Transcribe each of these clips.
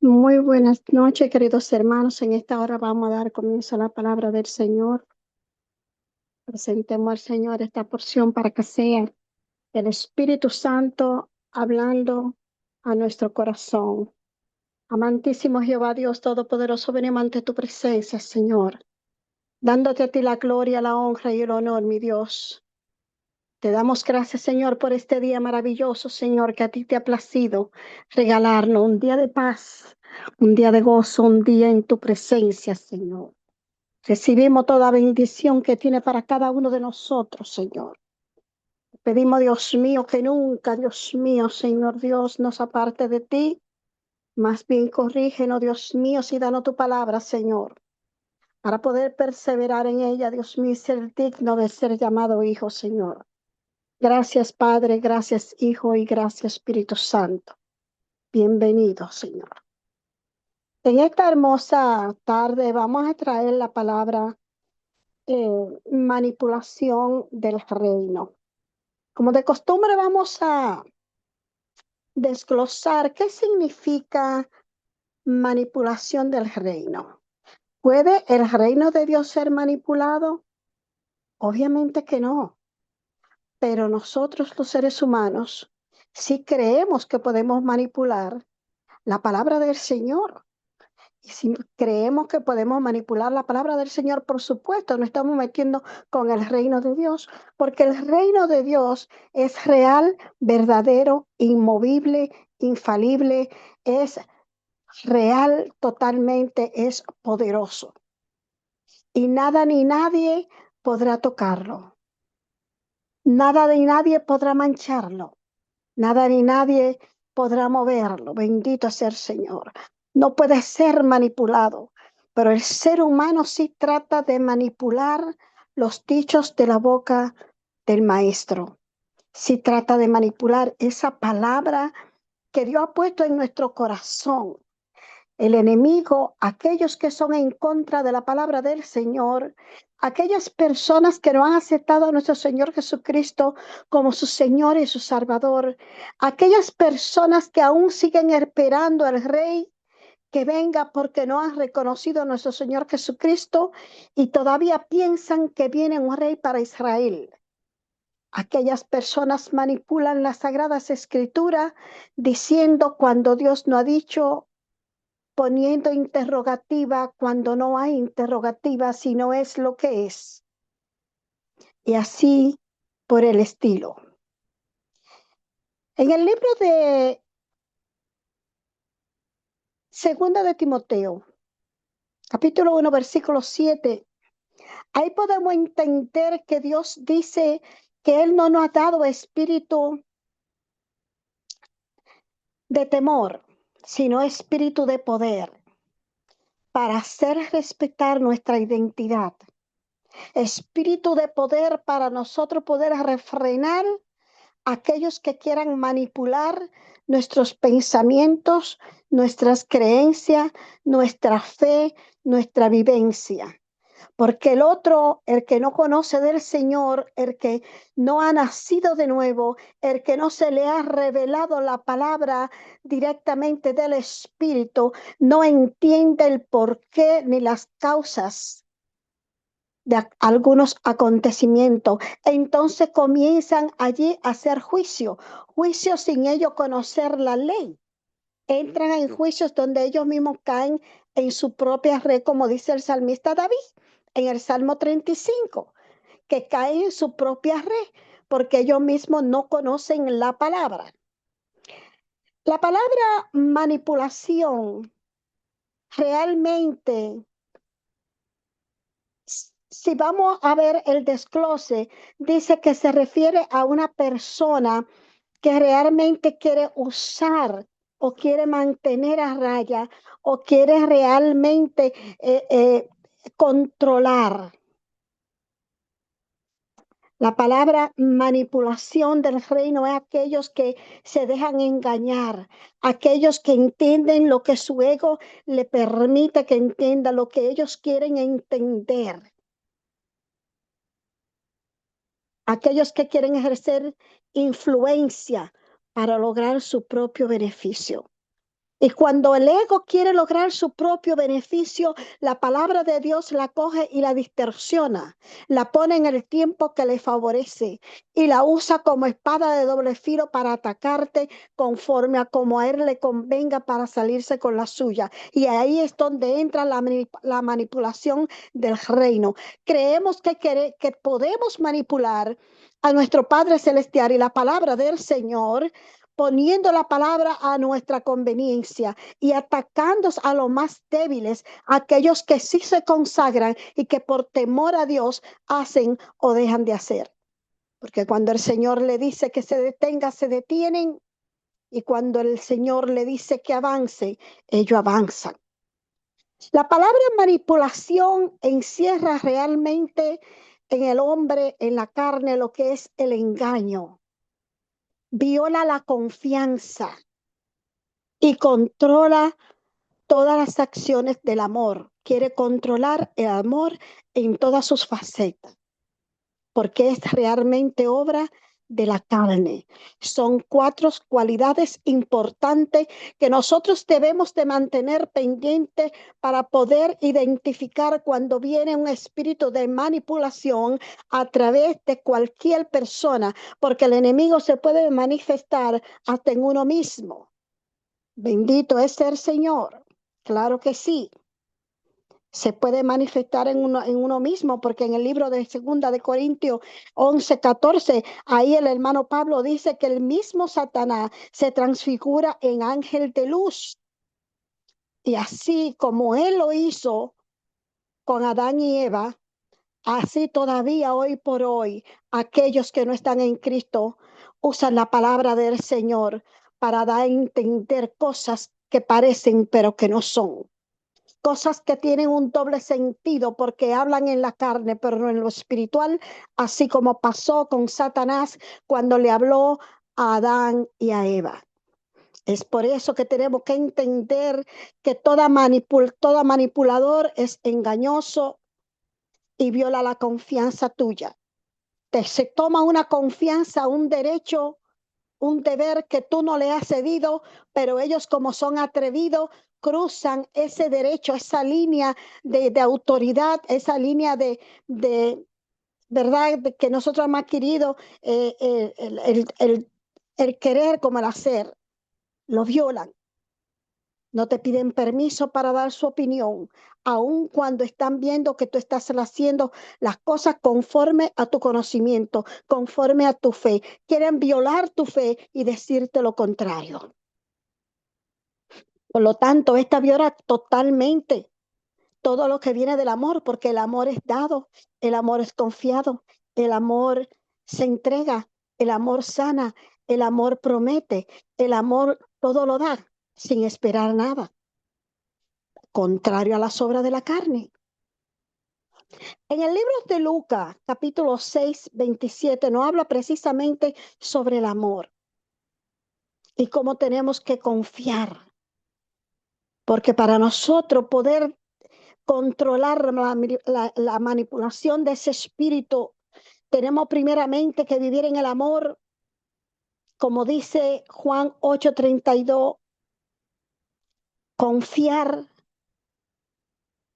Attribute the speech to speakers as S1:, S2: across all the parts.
S1: Muy buenas noches, queridos hermanos. En esta hora vamos a dar comienzo a la palabra del Señor. Presentemos al Señor esta porción para que sea el Espíritu Santo hablando a nuestro corazón. Amantísimo Jehová Dios Todopoderoso, venimos ante tu presencia, Señor, dándote a ti la gloria, la honra y el honor, mi Dios. Te damos gracias, Señor, por este día maravilloso, Señor, que a ti te ha placido regalarnos un día de paz, un día de gozo, un día en tu presencia, Señor. Recibimos toda bendición que tiene para cada uno de nosotros, Señor. Pedimos, Dios mío, que nunca, Dios mío, Señor Dios, nos aparte de ti. Más bien corrígenos, Dios mío, si danos tu palabra, Señor, para poder perseverar en ella, Dios mío, y ser digno de ser llamado hijo, Señor. Gracias, Padre, gracias, Hijo, y gracias, Espíritu Santo. Bienvenido, Señor. En esta hermosa tarde vamos a traer la palabra manipulación del reino. Como de costumbre vamos a desglosar qué significa manipulación del reino. ¿Puede el reino de Dios ser manipulado? Obviamente que no, pero nosotros los seres humanos sí creemos que podemos manipular la palabra del Señor. Y si creemos que podemos manipular la palabra del Señor, por supuesto, no estamos metiendo con el reino de Dios, porque el reino de Dios es real, verdadero, inmovible, infalible, es real totalmente, es poderoso. Y nada ni nadie podrá tocarlo. Nada ni nadie podrá mancharlo. Nada ni nadie podrá moverlo. Bendito sea el Señor. No puede ser manipulado, pero el ser humano sí trata de manipular los dichos de la boca del maestro. Sí trata de manipular esa palabra que Dios ha puesto en nuestro corazón. El enemigo, aquellos que son en contra de la palabra del Señor, aquellas personas que no han aceptado a nuestro Señor Jesucristo como su Señor y su Salvador, aquellas personas que aún siguen esperando al Rey que venga porque no han reconocido a nuestro Señor Jesucristo y todavía piensan que viene un Rey para Israel. Aquellas personas manipulan las sagradas escrituras diciendo cuando Dios no ha dicho, poniendo interrogativa cuando no hay interrogativa, sino es lo que es. Y así por el estilo. En el libro de Segunda de Timoteo, capítulo 1, versículo 7, ahí podemos entender que Dios dice que Él no nos ha dado espíritu de temor, sino espíritu de poder, para hacer respetar nuestra identidad. Espíritu de poder para nosotros poder refrenar aquellos que quieran manipular nuestros pensamientos, nuestras creencias, nuestra fe, nuestra vivencia. Porque el otro, el que no conoce del Señor, el que no ha nacido de nuevo, el que no se le ha revelado la palabra directamente del Espíritu, no entiende el porqué ni las causas de algunos acontecimientos. Entonces comienzan allí a hacer juicio sin ellos conocer la ley. Entran en juicios donde ellos mismos caen en su propia red, como dice el salmista David en el Salmo 35, que caen en su propia red porque ellos mismos no conocen la palabra. La palabra manipulación realmente, si vamos a ver el desglose, dice que se refiere a una persona que realmente quiere usar o quiere mantener a raya o quiere realmente controlar. La palabra manipulación del reino es aquellos que se dejan engañar, aquellos que entienden lo que su ego le permite que entienda, lo que ellos quieren entender. Aquellos que quieren ejercer influencia para lograr su propio beneficio. Y cuando el ego quiere lograr su propio beneficio, la palabra de Dios la coge y la distorsiona, la pone en el tiempo que le favorece y la usa como espada de doble filo para atacarte conforme a como a él le convenga para salirse con la suya. Y ahí es donde entra la manipulación del reino. Creemos que podemos manipular a nuestro Padre Celestial y la palabra del Señor, poniendo la palabra a nuestra conveniencia y atacando a los más débiles, aquellos que sí se consagran y que por temor a Dios hacen o dejan de hacer. Porque cuando el Señor le dice que se detenga, se detienen, y cuando el Señor le dice que avance, ellos avanzan. La palabra manipulación encierra realmente en el hombre, en la carne, lo que es el engaño. Viola la confianza y controla todas las acciones del amor. Quiere controlar el amor en todas sus facetas, porque es realmente obra de la carne. Son cuatro cualidades importantes que nosotros debemos de mantener pendientes para poder identificar cuando viene un espíritu de manipulación a través de cualquier persona, porque el enemigo se puede manifestar hasta en uno mismo. Bendito es el Señor. Claro que sí. Se puede manifestar en uno mismo, porque en el libro de Segunda de Corintios 11:14, ahí el hermano Pablo dice que el mismo Satanás se transfigura en ángel de luz. Y así como él lo hizo con Adán y Eva, así todavía hoy por hoy, aquellos que no están en Cristo usan la palabra del Señor para dar a entender cosas que parecen pero que no son. Cosas que tienen un doble sentido porque hablan en la carne, pero no en lo espiritual, así como pasó con Satanás cuando le habló a Adán y a Eva. Es por eso que tenemos que entender que todo manipulador es engañoso y viola la confianza tuya. Se toma una confianza, un derecho, un deber que tú no le has cedido, pero ellos como son atrevidos, cruzan ese derecho, esa línea de autoridad, esa línea de verdad de que nosotros hemos adquirido, el querer como el hacer, lo violan. No te piden permiso para dar su opinión, aun cuando están viendo que tú estás haciendo las cosas conforme a tu conocimiento, conforme a tu fe. Quieren violar tu fe y decirte lo contrario. Por lo tanto, esta viola totalmente todo lo que viene del amor, porque el amor es dado, el amor es confiado, el amor se entrega, el amor sana, el amor promete, el amor todo lo da sin esperar nada, contrario a las obras de la carne. En el libro de Lucas, capítulo 6:27, nos habla precisamente sobre el amor y cómo tenemos que confiar, porque para nosotros poder controlar la manipulación de ese espíritu, tenemos primeramente que vivir en el amor, como dice Juan 8:32, confiar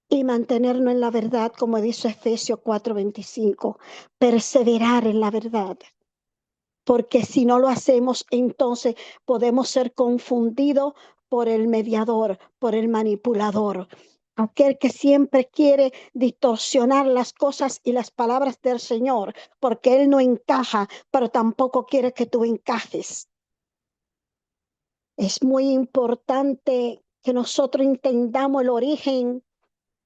S1: y mantenernos en la verdad, como dice Efesios 4:25, perseverar en la verdad. Porque si no lo hacemos, entonces podemos ser confundidos por el mediador, por el manipulador, aquel que siempre quiere distorsionar las cosas y las palabras del Señor, porque Él no encaja, pero tampoco quiere que tú encajes. Es muy importante que nosotros entendamos el origen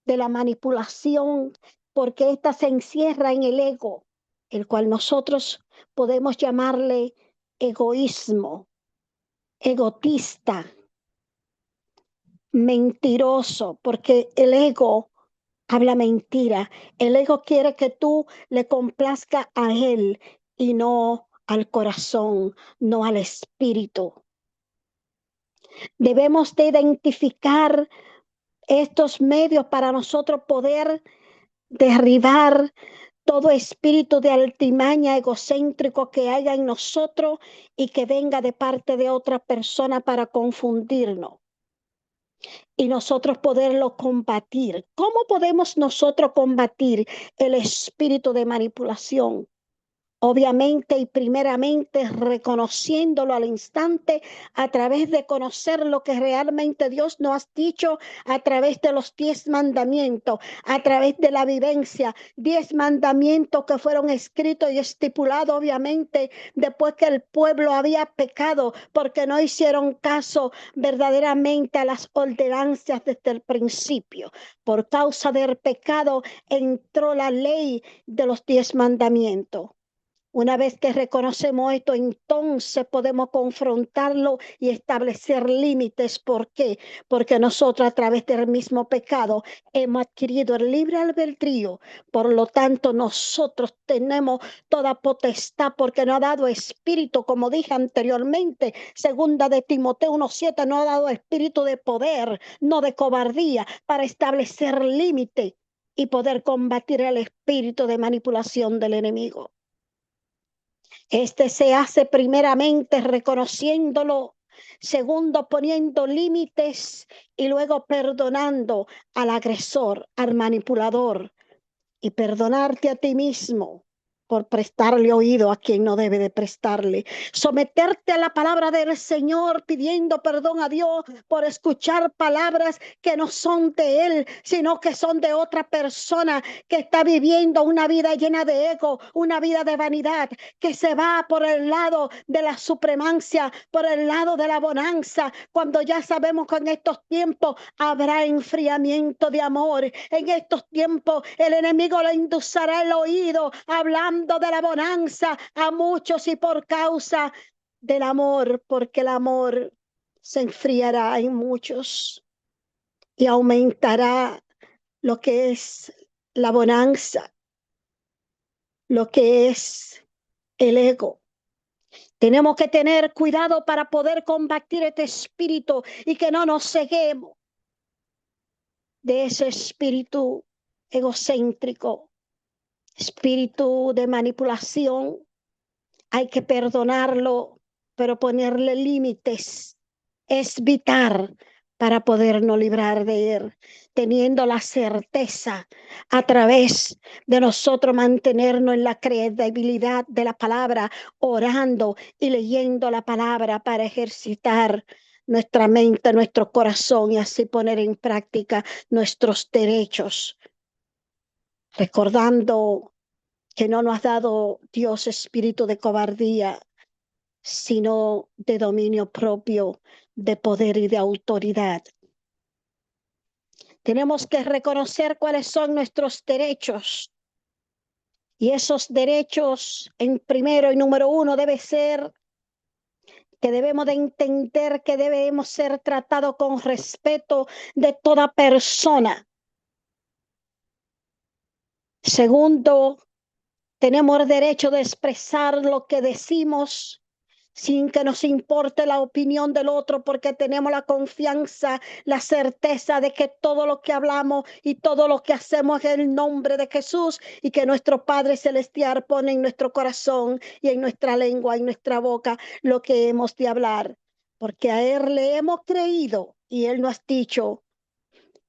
S1: de la manipulación, porque ésta se encierra en el ego, el cual nosotros podemos llamarle egoísmo, egotista, mentiroso, porque el ego habla mentira. El ego quiere que tú le complazca a él y no al corazón, no al espíritu. Debemos de identificar estos medios para nosotros poder derribar todo espíritu de altimaña egocéntrico que haya en nosotros y que venga de parte de otra persona para confundirnos. y nosotros poderlo combatir. ¿Cómo podemos nosotros combatir el espíritu de manipulación? Obviamente y primeramente reconociéndolo al instante a través de conocer lo que realmente Dios nos ha dicho a través de los 10 mandamientos, a través de la vivencia, 10 mandamientos que fueron escritos y estipulados obviamente después que el pueblo había pecado porque no hicieron caso verdaderamente a las ordenanzas desde el principio. Por causa del pecado entró la ley de los 10 mandamientos. Una vez que reconocemos esto, entonces podemos confrontarlo y establecer límites. ¿Por qué? Porque nosotros a través del mismo pecado hemos adquirido el libre albedrío. Por lo tanto, nosotros tenemos toda potestad porque nos ha dado espíritu, como dije anteriormente, segunda de Timoteo 1:7, nos ha dado espíritu de poder, no de cobardía, para establecer límites y poder combatir el espíritu de manipulación del enemigo. Este se hace primeramente reconociéndolo, segundo poniendo límites y luego perdonando al agresor, al manipulador y perdonarte a ti mismo por prestarle oído a quien no debe de prestarle. Someterte a la palabra del Señor pidiendo perdón a Dios por escuchar palabras que no son de Él, sino que son de otra persona que está viviendo una vida llena de ego, una vida de vanidad, que se va por el lado de la supremacia, por el lado de la bonanza, cuando ya sabemos que en estos tiempos habrá enfriamiento de amor. En estos tiempos el enemigo le endulzará el oído hablando de la bonanza a muchos y por causa del amor, porque el amor se enfriará en muchos y aumentará lo que es la bonanza, lo que es el ego. Tenemos que tener cuidado para poder combatir este espíritu y que no nos ceguemos de ese espíritu egocéntrico, espíritu de manipulación. Hay que perdonarlo, pero ponerle límites es vital para podernos librar de él, teniendo la certeza a través de nosotros mantenernos en la credibilidad de la palabra, orando y leyendo la palabra para ejercitar nuestra mente, nuestro corazón y así poner en práctica nuestros derechos, recordando que no nos ha dado Dios espíritu de cobardía, sino de dominio propio, de poder y de autoridad. Tenemos que reconocer cuáles son nuestros derechos. Y esos derechos, en primero y número uno, debe ser que debemos de entender que debemos ser tratados con respeto de toda persona. Segundo, tenemos el derecho de expresar lo que decimos sin que nos importe la opinión del otro, porque tenemos la confianza, la certeza de que todo lo que hablamos y todo lo que hacemos es el nombre de Jesús y que nuestro Padre Celestial pone en nuestro corazón y en nuestra lengua, en nuestra boca, lo que hemos de hablar, porque a Él le hemos creído y Él nos ha dicho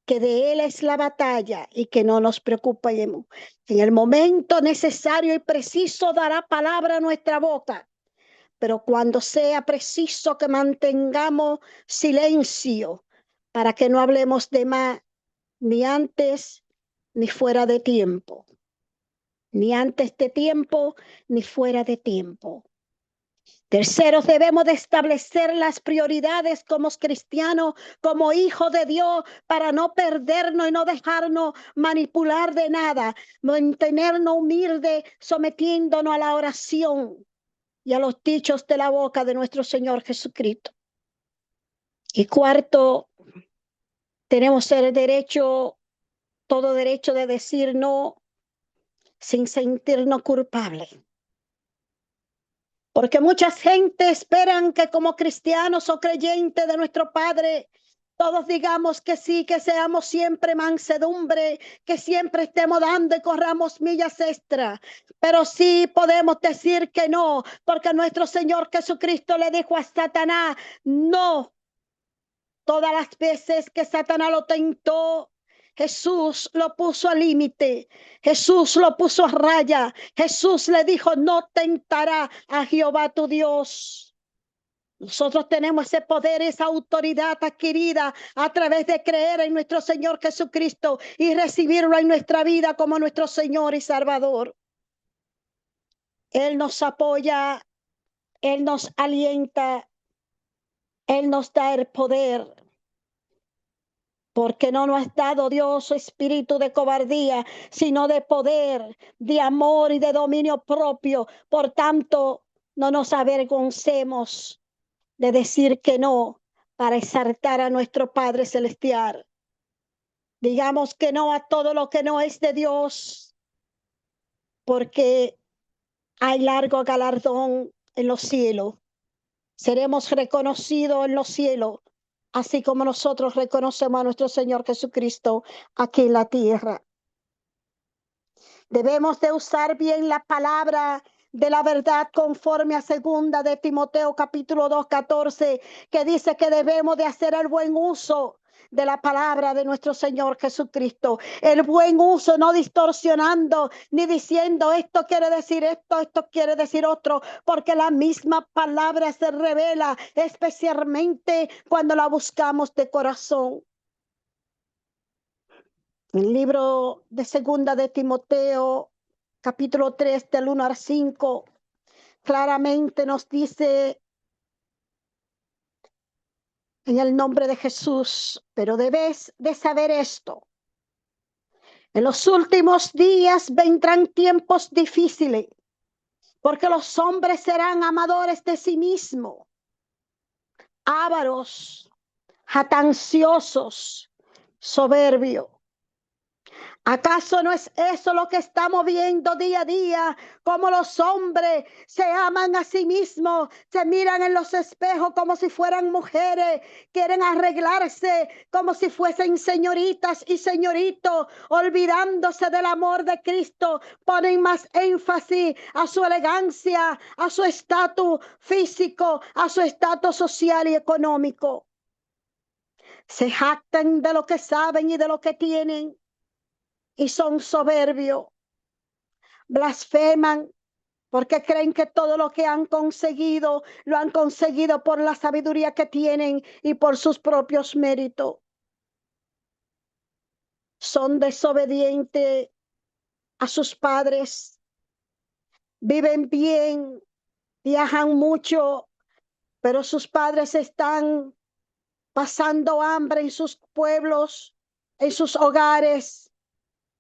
S1: que de Él es la batalla y que no nos preocupemos. En el momento necesario y preciso dará palabra a nuestra boca, pero cuando sea preciso que mantengamos silencio para que no hablemos de más, ni antes ni fuera de tiempo, ni antes de tiempo ni fuera de tiempo. Tercero, debemos de establecer las prioridades como cristianos, como hijos de Dios, para no perdernos y no dejarnos manipular de nada, mantenernos humildes, sometiéndonos a la oración y a los dichos de la boca de nuestro Señor Jesucristo. Y cuarto, tenemos el derecho, todo derecho de decir no sin sentirnos culpables. Porque mucha gente esperan que como cristianos o creyentes de nuestro Padre, todos digamos que sí, que seamos siempre mansedumbre, que siempre estemos dando y corramos millas extra. Pero sí podemos decir que no, porque nuestro Señor Jesucristo le dijo a Satanás, no. Todas las veces que Satanás lo tentó, Jesús lo puso al límite, Jesús lo puso a raya, Jesús le dijo, no tentará a Jehová tu Dios. Nosotros tenemos ese poder, esa autoridad adquirida a través de creer en nuestro Señor Jesucristo y recibirlo en nuestra vida como nuestro Señor y Salvador. Él nos apoya, Él nos alienta, Él nos da el poder. Porque no nos ha dado Dios espíritu de cobardía, sino de poder, de amor y de dominio propio. Por tanto, no nos avergoncemos de decir que no para exaltar a nuestro Padre Celestial. Digamos que no a todo lo que no es de Dios, porque hay largo galardón en los cielos. Seremos reconocidos en los cielos, así como nosotros reconocemos a nuestro Señor Jesucristo aquí en la tierra. Debemos de usar bien la palabra de la verdad conforme a segunda de Timoteo capítulo 2:14, que dice que debemos de hacer el buen uso de la palabra de nuestro Señor Jesucristo. El buen uso, no distorsionando ni diciendo esto quiere decir esto, esto quiere decir otro, porque la misma palabra se revela especialmente cuando la buscamos de corazón. El libro de segunda de Timoteo, capítulo 3, del 1 al 5, claramente nos dice en el nombre de Jesús, pero debes de saber esto. En los últimos días vendrán tiempos difíciles, porque los hombres serán amadores de sí mismos, ávaros, jactanciosos, soberbios. ¿Acaso no es eso lo que estamos viendo día a día? Como los hombres se aman a sí mismos, se miran en los espejos como si fueran mujeres, quieren arreglarse como si fuesen señoritas y señoritos, olvidándose del amor de Cristo, ponen más énfasis a su elegancia, a su estatus físico, a su estatus social y económico. Se jactan de lo que saben y de lo que tienen. Y son soberbios, blasfeman, porque creen que todo lo que han conseguido, lo han conseguido por la sabiduría que tienen y por sus propios méritos. Son desobedientes a sus padres, viven bien, viajan mucho, pero sus padres están pasando hambre en sus pueblos, en sus hogares.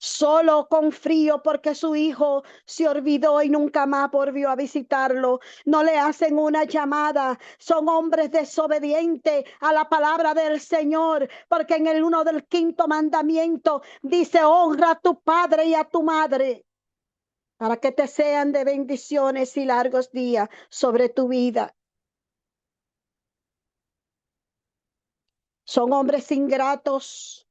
S1: Solo con frío porque su hijo se olvidó y nunca más volvió a visitarlo. No le hacen una llamada. Son hombres desobedientes a la palabra del Señor, porque en el 1 del 5º mandamiento dice: honra a tu padre y a tu madre, para que te sean de bendiciones y largos días sobre tu vida. Son hombres ingratos.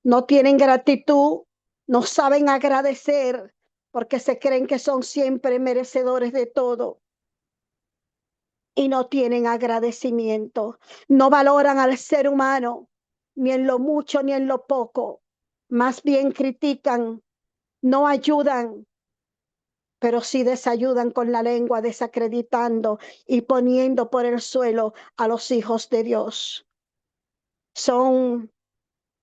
S1: No tienen gratitud, no saben agradecer, porque se creen que son siempre merecedores de todo. Y no tienen agradecimiento, no valoran al ser humano, ni en lo mucho ni en lo poco. Más bien critican, no ayudan, pero sí desayudan con la lengua, desacreditando y poniendo por el suelo a los hijos de Dios. Son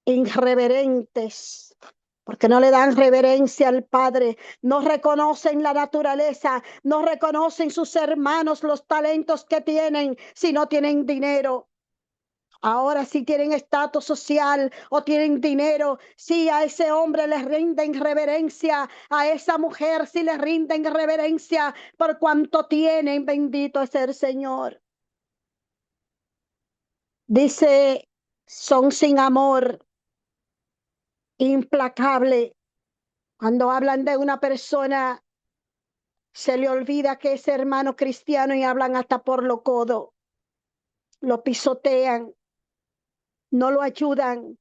S1: irreverentes, porque no le dan reverencia al Padre, no reconocen la naturaleza, no reconocen sus hermanos los talentos que tienen si no tienen dinero. Ahora si tienen estatus social o tienen dinero, si a ese hombre les rinden reverencia, a esa mujer si les rinden reverencia por cuanto tienen, bendito es el Señor. Dice, son sin amor, implacable. Cuando hablan de una persona, se le olvida que es hermano cristiano y hablan hasta por lo codo. Lo pisotean, no lo ayudan,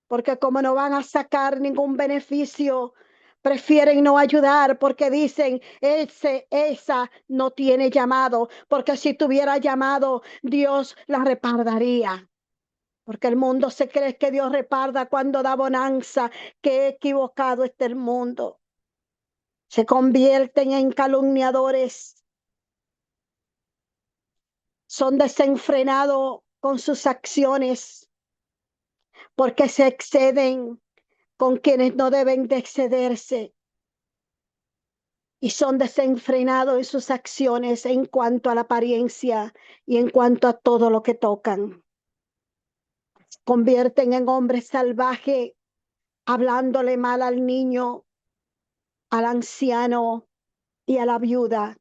S1: porque como no van a sacar ningún beneficio, prefieren no ayudar porque dicen, esa no tiene llamado, porque si tuviera llamado, Dios la respaldaría. Porque el mundo se cree que Dios reparta cuando da bonanza. Qué equivocado está el mundo. Se convierten en calumniadores. Son desenfrenados con sus acciones porque se exceden con quienes no deben de excederse. Y son desenfrenados en sus acciones en cuanto a la apariencia y en cuanto a todo lo que tocan. Convierten en hombres salvajes, hablándole mal al niño, al anciano y a la viuda.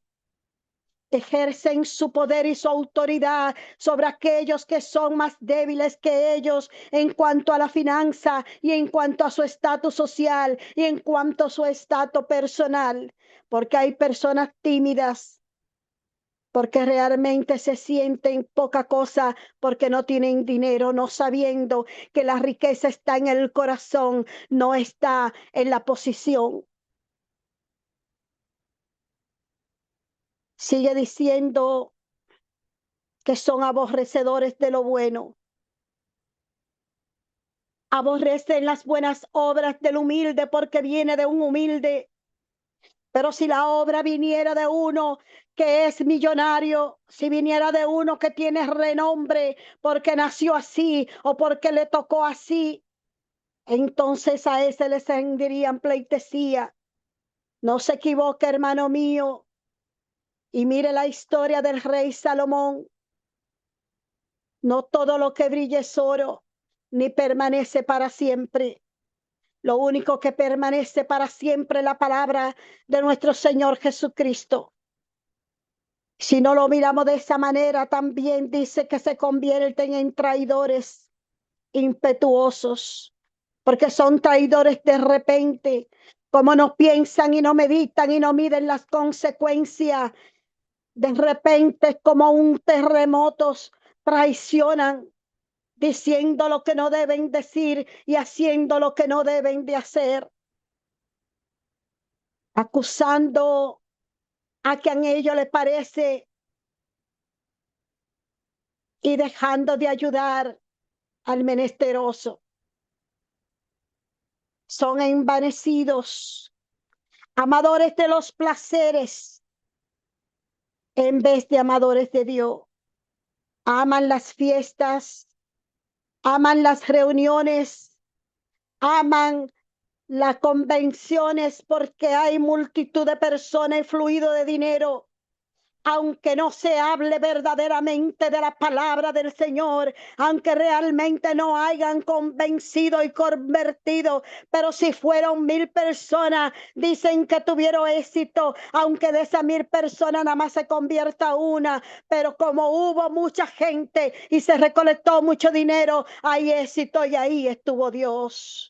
S1: Ejercen su poder y su autoridad sobre aquellos que son más débiles que ellos en cuanto a la finanza y en cuanto a su estatus social y en cuanto a su estatus personal, porque hay personas tímidas, porque realmente se sienten poca cosa, porque no tienen dinero, no sabiendo que la riqueza está en el corazón, no está en la posición. Sigue diciendo que son aborrecedores de lo bueno. Aborrecen las buenas obras del humilde porque viene de un humilde. Pero si la obra viniera de uno que es millonario, si viniera de uno que tiene renombre porque nació así o porque le tocó así, entonces a ese le rendirían pleitesía. No se equivoque, hermano mío, y mire la historia del rey Salomón. No todo lo que brilla es oro, ni permanece para siempre. Lo único que permanece para siempre es la palabra de nuestro Señor Jesucristo. Si no lo miramos de esa manera, también dice que se convierten en traidores impetuosos, porque son traidores de repente, como no piensan y no meditan y no miden las consecuencias. De repente, como un terremoto, traicionan, diciendo lo que no deben decir y haciendo lo que no deben de hacer, acusando a quien a ellos les parece y dejando de ayudar al menesteroso. Son envanecidos, amadores de los placeres en vez de amadores de Dios. Aman las fiestas, aman las reuniones, aman las convenciones porque hay multitud de personas y fluido de dinero. Aunque no se hable verdaderamente de la palabra del Señor, aunque realmente no hayan convencido y convertido, pero si fueron 1000 personas, dicen que tuvieron éxito, aunque de esas 1000 personas nada más se convierta una, pero como hubo mucha gente y se recolectó mucho dinero, hay éxito y ahí estuvo Dios.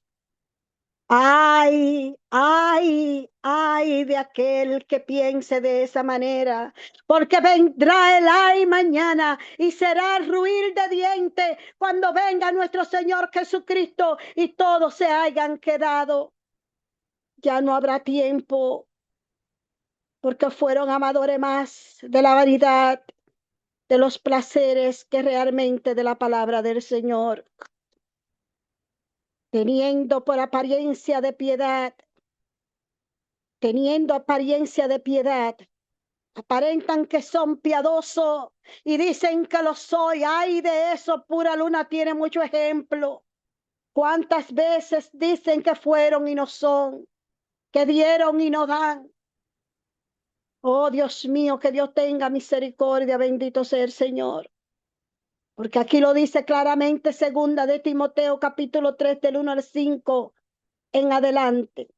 S1: Ay, ay, ay de aquel que piense de esa manera, porque vendrá el ay mañana y será el ruir de dientes cuando venga nuestro Señor Jesucristo y todos se hayan quedado. Ya no habrá tiempo, porque fueron amadores más de la vanidad, de los placeres que realmente de la palabra del Señor, teniendo por apariencia de piedad, teniendo apariencia de piedad, aparentan que son piadosos y dicen que lo soy. Ay, de eso pura luna tiene mucho ejemplo. ¿Cuántas veces dicen que fueron y no son? Que dieron y no dan. Oh, Dios mío, que Dios tenga misericordia, bendito sea el Señor. Porque aquí lo dice claramente, segunda de Timoteo, capítulo 3, del 1 al 5 en adelante.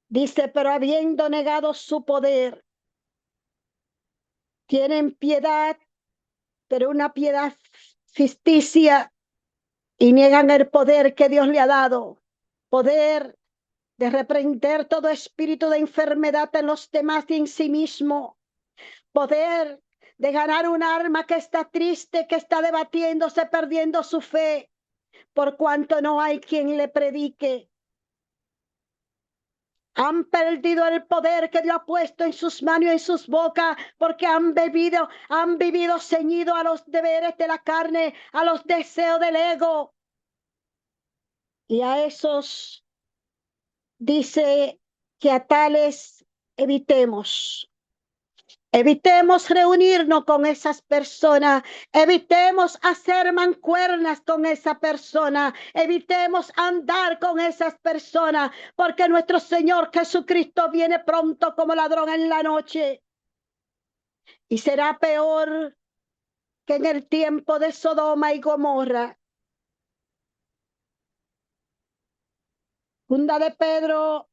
S1: Dice, pero habiendo negado su poder, tienen piedad, pero una piedad ficticia, y niegan el poder que Dios le ha dado, poder de reprender todo espíritu de enfermedad en los demás y en sí mismo, poder de ganar un alma que está triste, que está debatiéndose, perdiendo su fe, por cuanto no hay quien le predique. Han perdido el poder que Dios ha puesto en sus manos y en sus bocas, porque han vivido ceñidos a los deberes de la carne, a los deseos del ego. Y a esos dice que a tales evitemos. Evitemos reunirnos con esas personas, evitemos hacer mancuernas con esa persona, evitemos andar con esas personas, porque nuestro Señor Jesucristo viene pronto como ladrón en la noche. Y será peor que en el tiempo de Sodoma y Gomorra. Segunda de Pedro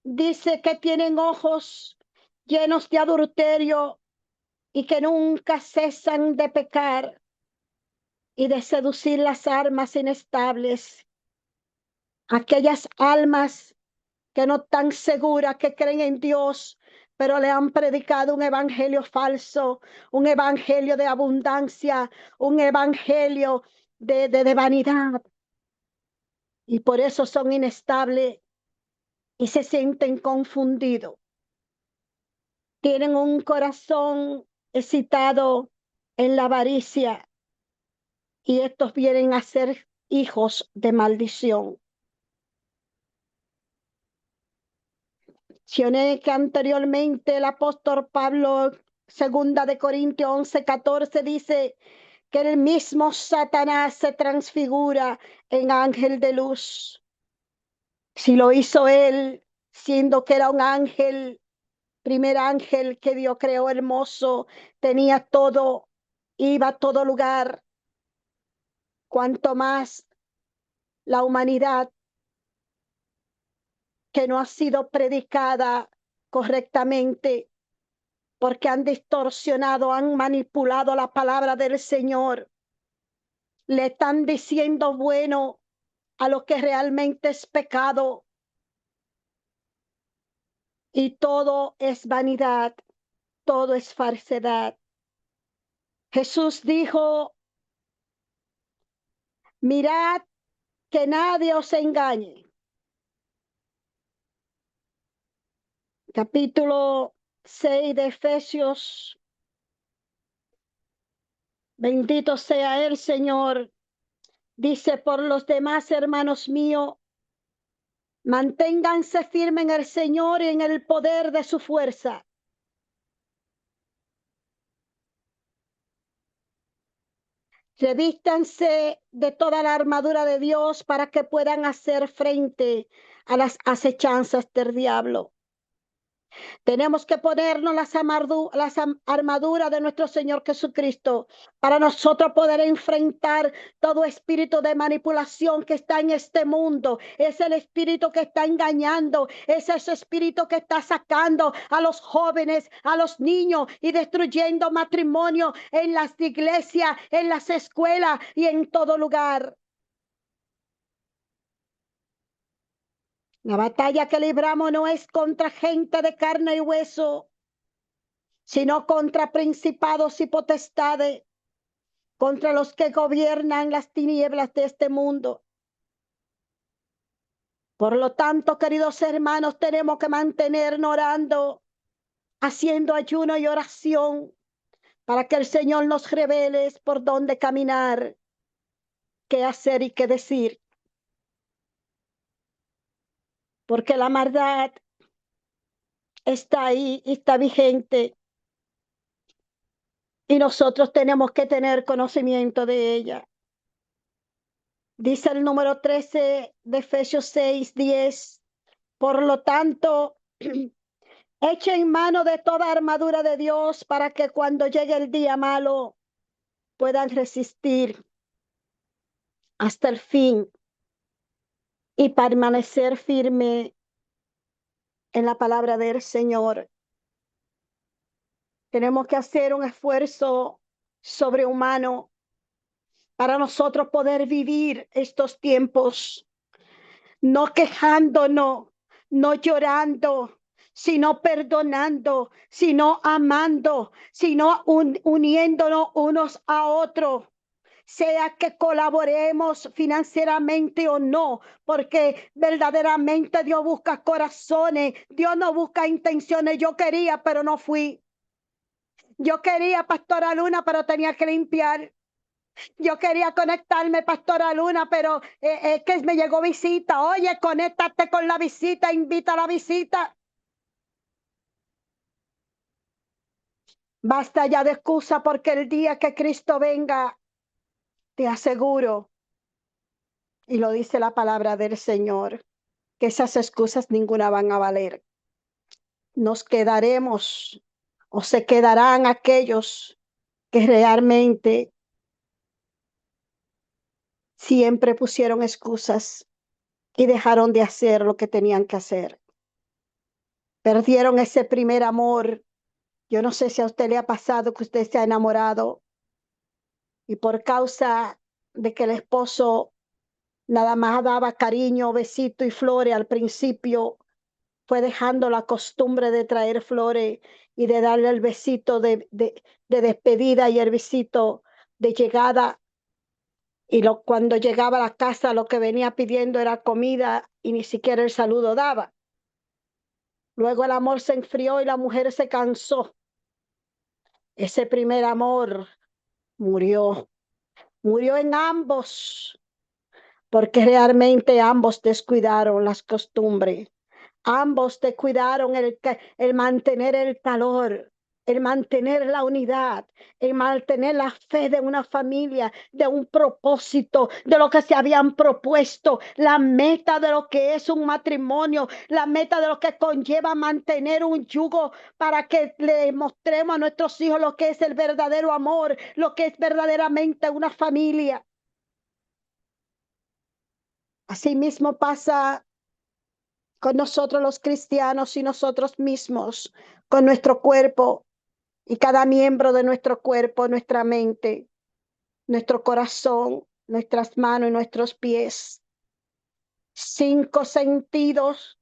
S1: dice que tienen ojos llenos de adulterio y que nunca cesan de pecar y de seducir las almas inestables, aquellas almas que no están seguras, que creen en Dios, pero le han predicado un evangelio falso, un evangelio de abundancia, un evangelio de vanidad. Y por eso son inestables y se sienten confundidos. Tienen un corazón excitado en la avaricia y estos vienen a ser hijos de maldición. Mencioné que anteriormente el apóstol Pablo, segunda de Corintios 11:14, dice que el mismo Satanás se transfigura en ángel de luz. Si lo hizo él, siendo que era un ángel, primer ángel que Dios creó hermoso, tenía todo, iba a todo lugar, cuanto más la humanidad que no ha sido predicada correctamente, porque han distorsionado, han manipulado la palabra del Señor. Le están diciendo bueno a lo que realmente es pecado. Y todo es vanidad, todo es falsedad. Jesús dijo, mirad que nadie os engañe. Capítulo 6 de Efesios. Bendito sea el Señor. Dice, por los demás, hermanos míos, manténganse firmes en el Señor y en el poder de su fuerza. Revístanse de toda la armadura de Dios para que puedan hacer frente a las acechanzas del diablo. Tenemos que ponernos las armaduras de nuestro Señor Jesucristo para nosotros poder enfrentar todo espíritu de manipulación que está en este mundo. Es el espíritu que está engañando, es ese espíritu que está sacando a los jóvenes, a los niños y destruyendo matrimonio en las iglesias, en las escuelas y en todo lugar. La batalla que libramos no es contra gente de carne y hueso, sino contra principados y potestades, contra los que gobiernan las tinieblas de este mundo. Por lo tanto, queridos hermanos, tenemos que mantenernos orando, haciendo ayuno y oración, para que el Señor nos revele por dónde caminar, qué hacer y qué decir. Porque la maldad está ahí y está vigente. Y nosotros tenemos que tener conocimiento de ella. Dice el número 13 de Efesios 6:10. Por lo tanto, echen mano de toda armadura de Dios para que cuando llegue el día malo puedan resistir hasta el fin y permanecer firme en la palabra del Señor. Tenemos que hacer un esfuerzo sobrehumano para nosotros poder vivir estos tiempos, no quejándonos, no llorando, sino perdonando, sino amando, sino uniéndonos unos a otros. sea que colaboremos financieramente o no, porque verdaderamente Dios busca corazones, Dios no busca intenciones. Yo quería, pero no fui. Yo quería, Pastora Luna, pero tenía que limpiar. Yo quería conectarme, Pastora Luna, pero que me llegó visita. Oye, conéctate con la visita, invita a la visita. Basta ya de excusa, porque el día que Cristo venga, te aseguro, y lo dice la palabra del Señor, que esas excusas ninguna van a valer. Nos quedaremos o se quedarán aquellos que realmente siempre pusieron excusas y dejaron de hacer lo que tenían que hacer. Perdieron ese primer amor. Yo no sé si a usted le ha pasado que usted se ha enamorado y por causa de que el esposo nada más daba cariño, besito y flores al principio, fue dejando la costumbre de traer flores y de darle el besito de despedida y el besito de llegada. Y cuando llegaba a la casa lo que venía pidiendo era comida y ni siquiera el saludo daba. Luego el amor se enfrió y la mujer se cansó. Ese primer amor murió, murió en ambos, porque realmente ambos descuidaron las costumbres. Ambos descuidaron el mantener el calor, el mantener la unidad, el mantener la fe de una familia, de un propósito, de lo que se habían propuesto, la meta de lo que es un matrimonio, la meta de lo que conlleva mantener un yugo para que le mostremos a nuestros hijos lo que es el verdadero amor, lo que es verdaderamente una familia. Asimismo pasa con nosotros los cristianos y nosotros mismos, con nuestro cuerpo y cada miembro de nuestro cuerpo, nuestra mente, nuestro corazón, nuestras manos y nuestros pies. 5 sentidos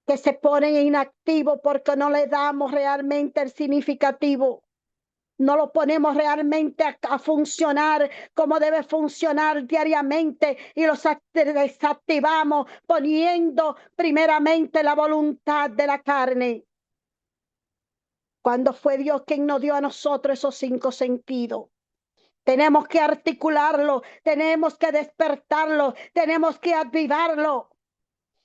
S1: que se ponen inactivos porque no le damos realmente el significativo. No lo ponemos realmente a funcionar como debe funcionar diariamente y los desactivamos poniendo primeramente la voluntad de la carne. Cuando fue Dios quien nos dio a nosotros esos 5 sentidos. Tenemos que articularlo, tenemos que despertarlo, tenemos que avivarlo.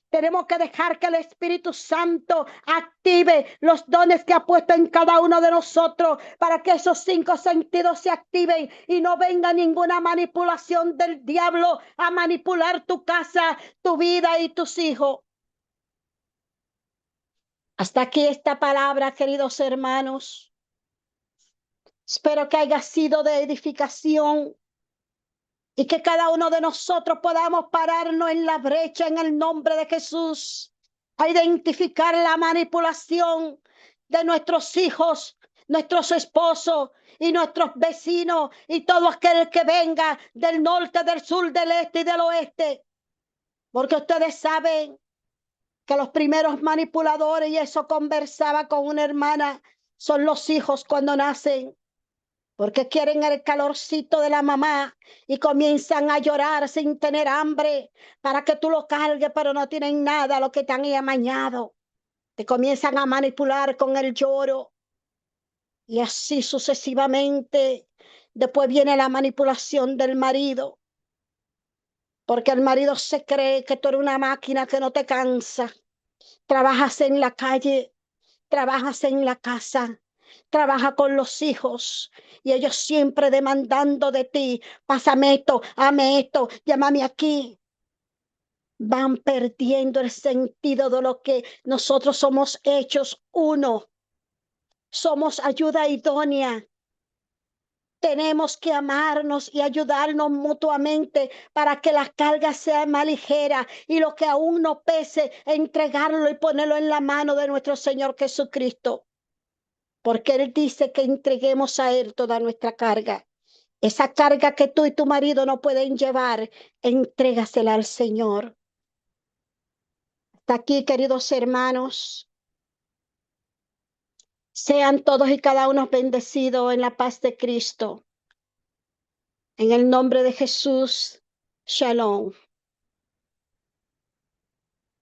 S1: Tenemos que dejar que el Espíritu Santo active los dones que ha puesto en cada uno de nosotros para que esos 5 sentidos se activen y no venga ninguna manipulación del diablo a manipular tu casa, tu vida y tus hijos. Hasta aquí esta palabra, queridos hermanos. Espero que haya sido de edificación y que cada uno de nosotros podamos pararnos en la brecha en el nombre de Jesús, a identificar la manipulación de nuestros hijos, nuestros esposos y nuestros vecinos y todo aquel que venga del norte, del sur, del este y del oeste. Porque ustedes saben que los primeros manipuladores, y eso conversaba con una hermana, son los hijos cuando nacen. Porque quieren el calorcito de la mamá y comienzan a llorar sin tener hambre para que tú lo cargues, pero no tienen nada lo que te han amañado. Te comienzan a manipular con el lloro y así sucesivamente. Después viene la manipulación del marido, porque el marido se cree que tú eres una máquina que no te cansa. Trabajas en la calle, trabajas en la casa, trabaja con los hijos y ellos siempre demandando de ti, pásame esto, hame esto, llámame aquí. Van perdiendo el sentido de lo que nosotros somos hechos uno. Somos ayuda idónea. Tenemos que amarnos y ayudarnos mutuamente para que la carga sea más ligera y lo que aún no pese, entregarlo y ponerlo en la mano de nuestro Señor Jesucristo. Porque Él dice que entreguemos a Él toda nuestra carga. Esa carga que tú y tu marido no pueden llevar, entrégasela al Señor. Hasta aquí, queridos hermanos. Sean todos y cada uno bendecidos en la paz de Cristo. En el nombre de Jesús, shalom.